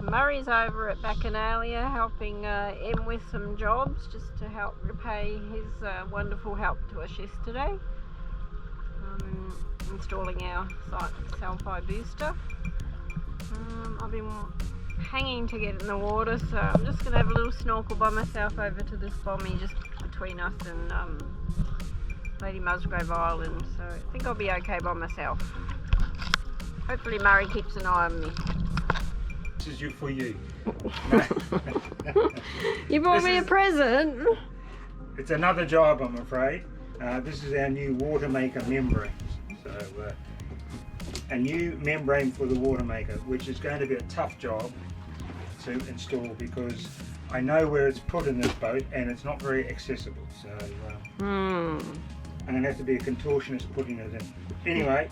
Murray's over at Bacchanalia helping Em with some jobs just to help repay his wonderful help to us yesterday. Installing our Salphi booster. I've been hanging to get in the water, so I'm just going to have a little snorkel by myself over to this bommy just between us and Lady Musgrave Island, so I think I'll be okay by myself. Hopefully Murray keeps an eye on me. This is for you. You brought me a present? It's another job, I'm afraid. This is our new water maker membrane. So a new membrane for the water maker, which is going to be a tough job to install because I know where it's put in this boat and it's not very accessible. So I'm going to have to be a contortionist putting it in. Anyway,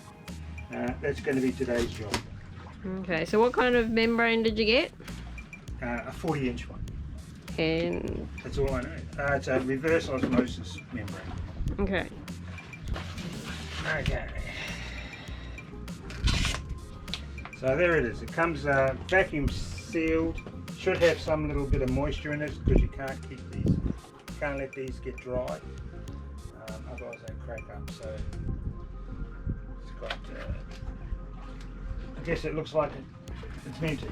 that's going to be today's job. Okay, so what kind of membrane did you get? A 40-inch one. And That's all I know. It's a reverse osmosis membrane. okay. Okay. So there it is. It comes vacuum sealed. Should have some little bit of moisture in it because you can't let these get dry. Otherwise they crack up. So it's got. I guess it looks like it's meant to.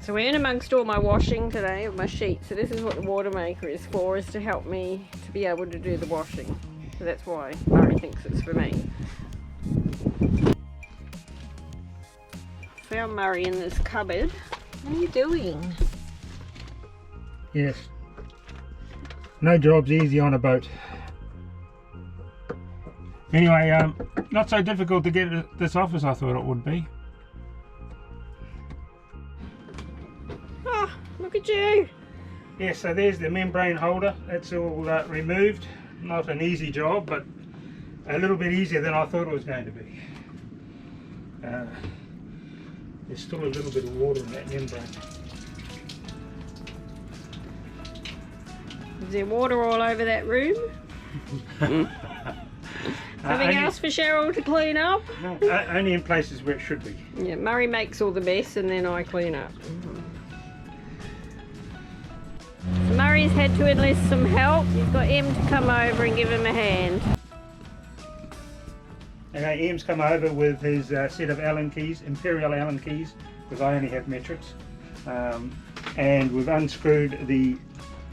So we're in amongst all my washing today of my sheets. So this is what the water maker is for, is to help me to be able to do the washing. So that's why Murray thinks it's for me. Found Murray in this cupboard. What are you doing? Yes. No job's easy on a boat. Anyway, not so difficult to get this off as I thought it would be. Oh, look at you! Yeah, so there's the membrane holder. That's all removed. Not an easy job, but a little bit easier than I thought it was going to be. There's still a little bit of water in that membrane. Is there water all over that room? Something else for Cheryl to clean up? No, only in places where it should be. Yeah, Murray makes all the mess and then I clean up. So Murray's had to enlist some help. He's got Em to come over and give him a hand. Okay, Em's come over with his set of Allen keys, Imperial Allen keys, because I only have metrics. And we've unscrewed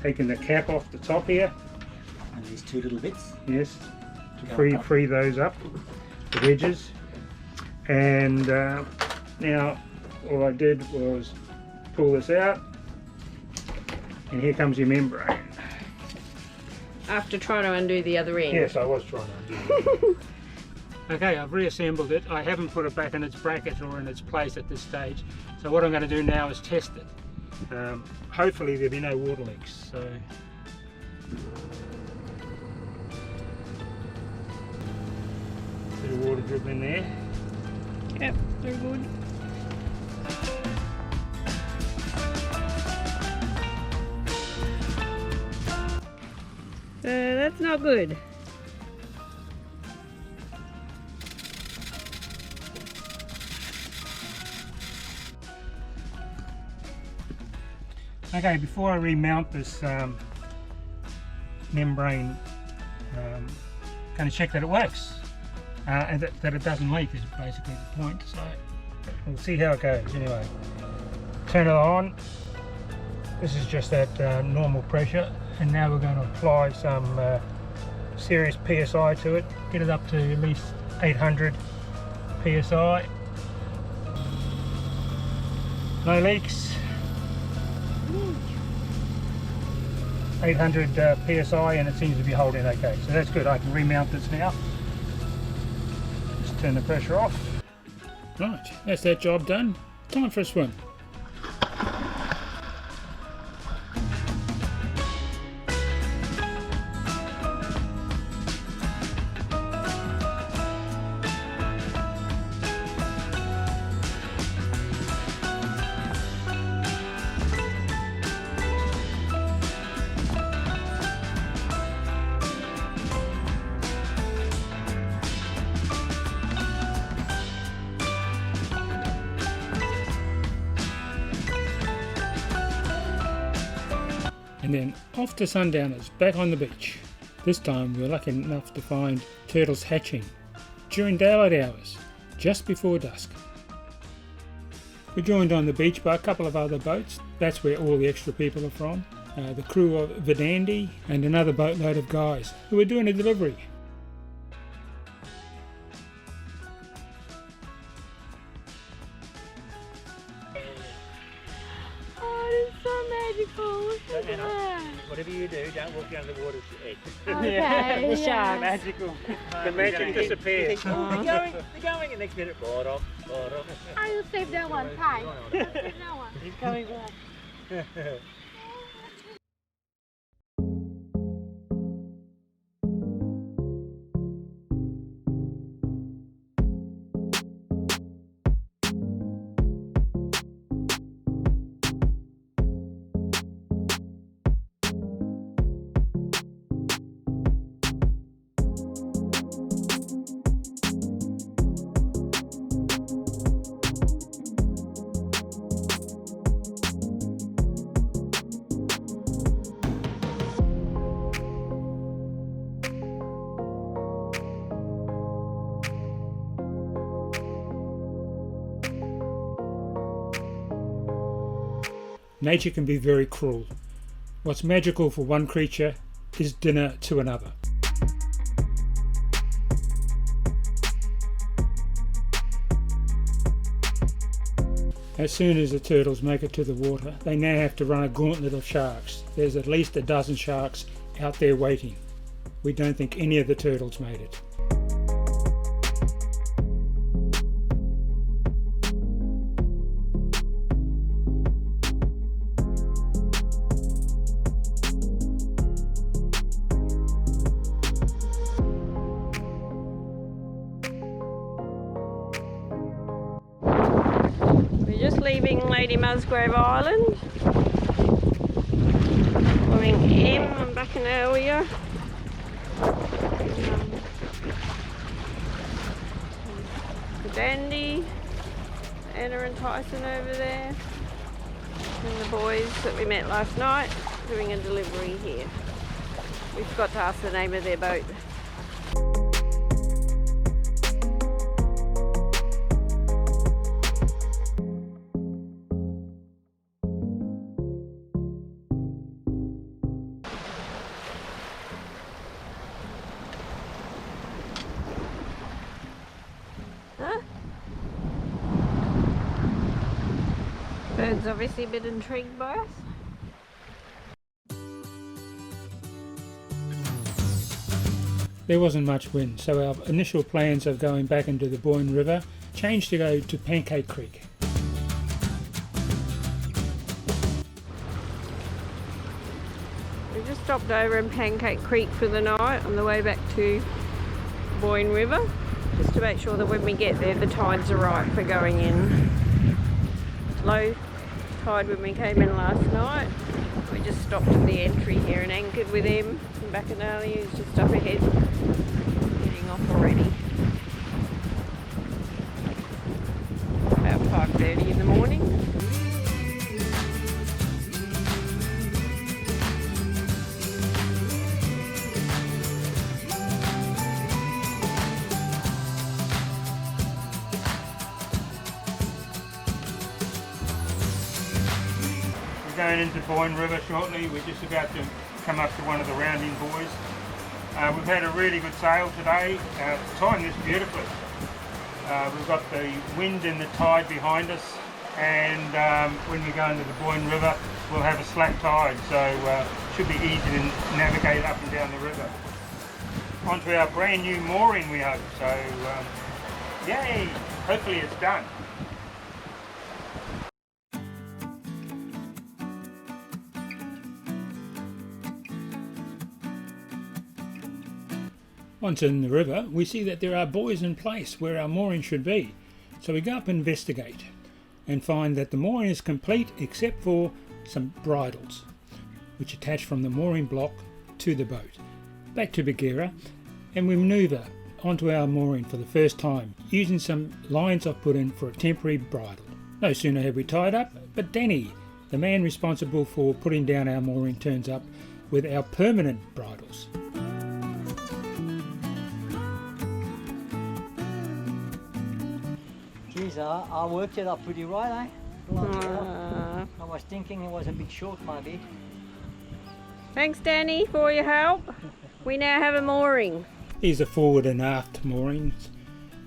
taken the cap off the top here. And these two little bits. Yes, to free those up, the wedges. And now all I did was pull this out, and here comes your membrane. After trying to undo the other end. Yes, I was trying to undo it. Okay, I've reassembled it. I haven't put it back in its bracket or in its place at this stage. So what I'm going to do now is test it. Hopefully there'll be no water leaks. So bit of water drip in there. Yep, they're good. That's not good. Okay, before I remount this membrane, kind of check that it works and that it doesn't leak is basically the point. So we'll see how it goes. Anyway, turn it on. This is just that normal pressure, and now we're going to apply some serious PSI to it. Get it up to at least 800 PSI. No leaks. 800 PSI, and it seems to be holding okay, so that's good. I can remount this now. Just turn the pressure off. Right, that's that job done. Time for a swim. and then off to Sundowners, back on the beach. This time we were lucky enough to find turtles hatching during daylight hours, just before dusk. We're joined on the beach by a couple of other boats. That's where all the extra people are from. The crew of Verdandi and another boatload of guys who are doing a delivery. Oh, it's so magical. Look at that. Whatever you do, don't walk down the water's edge. Okay, the yeah. magical. The magic disappears. Oh, they're going, and next minute, bottom. I will save that one. Hi. Save that one. He's coming back. Nature can be very cruel. What's magical for one creature is dinner to another. As soon as the turtles make it to the water, they now have to run a gauntlet of sharks. There's at least a dozen sharks out there waiting. We don't think any of the turtles made it. We're just leaving Lady Musgrave Island. Following M, I'm back in earlier. The Dandy, Anna and Tyson over there. And the boys that we met last night doing a delivery here. We forgot to ask the name of their boat. Huh? Bird's obviously a bit intrigued by us. There wasn't much wind, so our initial plans of going back into the Boyne River changed to go to Pancake Creek. We just stopped over in Pancake Creek for the night on the way back to Boyne River, just to make sure that when we get there the tides are right for going in. Low tide when we came in last night. We just stopped at the entry here and anchored with him. And Bacchanalia is just up ahead, getting off already. About 5:30 in the morning. Going into Boyne River shortly. We're just about to come up to one of the rounding buoys. We've had a really good sail today. Timed this beautifully. We've got the wind and the tide behind us, and when we go into the Boyne River we'll have a slack tide, so should be easy to navigate up and down the river. Onto our brand new mooring, we hope. So yay! Hopefully it's done. Once in the river, we see that there are buoys in place where our mooring should be. So we go up and investigate and find that the mooring is complete except for some bridles, which attach from the mooring block to the boat. Back to Bagheera, and we manoeuvre onto our mooring for the first time, using some lines I've put in for a temporary bridle. No sooner have we tied up, but Danny the man responsible for putting down our mooring turns up with our permanent bridles. Geez, I worked it up pretty right, eh? I was thinking it was a bit short, maybe. Thanks, Danny, for your help. We now have a mooring. These are forward and aft moorings,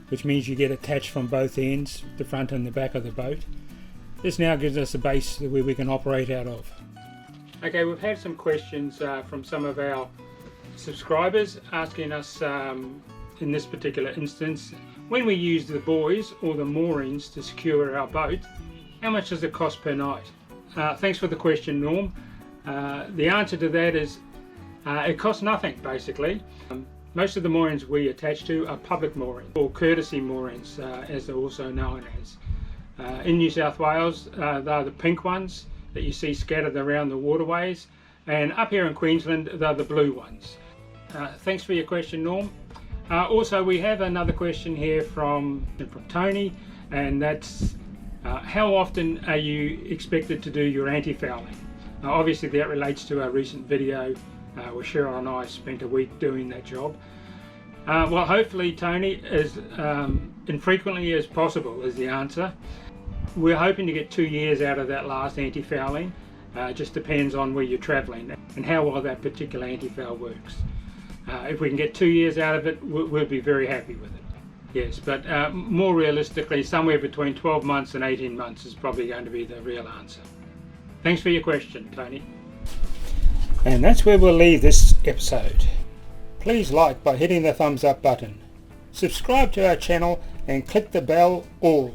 which means you get attached from both ends, the front and the back of the boat. This now gives us a base where we can operate out of. Okay, we've had some questions from some of our subscribers asking us, in this particular instance, when we use the buoys or the moorings to secure our boat, how much does it cost per night? Thanks for the question, Norm. The answer to that is it costs nothing, basically. Most of the moorings we attach to are public moorings, or courtesy moorings, as they're also known as. In New South Wales, they're the pink ones that you see scattered around the waterways, and up here in Queensland, they're the blue ones. Thanks for your question, Norm. Also, we have another question here from Tony, and that's how often are you expected to do your anti-fouling? Obviously that relates to our recent video where Cheryl and I spent a week doing that job. Well, hopefully, Tony, as infrequently as possible is the answer. We're hoping to get 2 years out of that last anti-fouling. Just depends on where you're travelling and how well that particular anti-foul works. If we can get 2 years out of it, we'll be very happy with it. Yes, but more realistically, somewhere between 12 months and 18 months is probably going to be the real answer. Thanks for your question, Tony. And that's where we'll leave this episode. Please like by hitting the thumbs up button. Subscribe to our channel and click the bell all.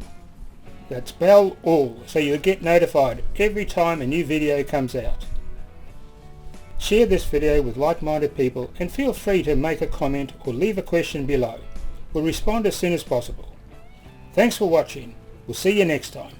That's bell all, so you'll get notified every time a new video comes out. Share this video with like-minded people and feel free to make a comment or leave a question below. We'll respond as soon as possible. Thanks for watching. We'll see you next time.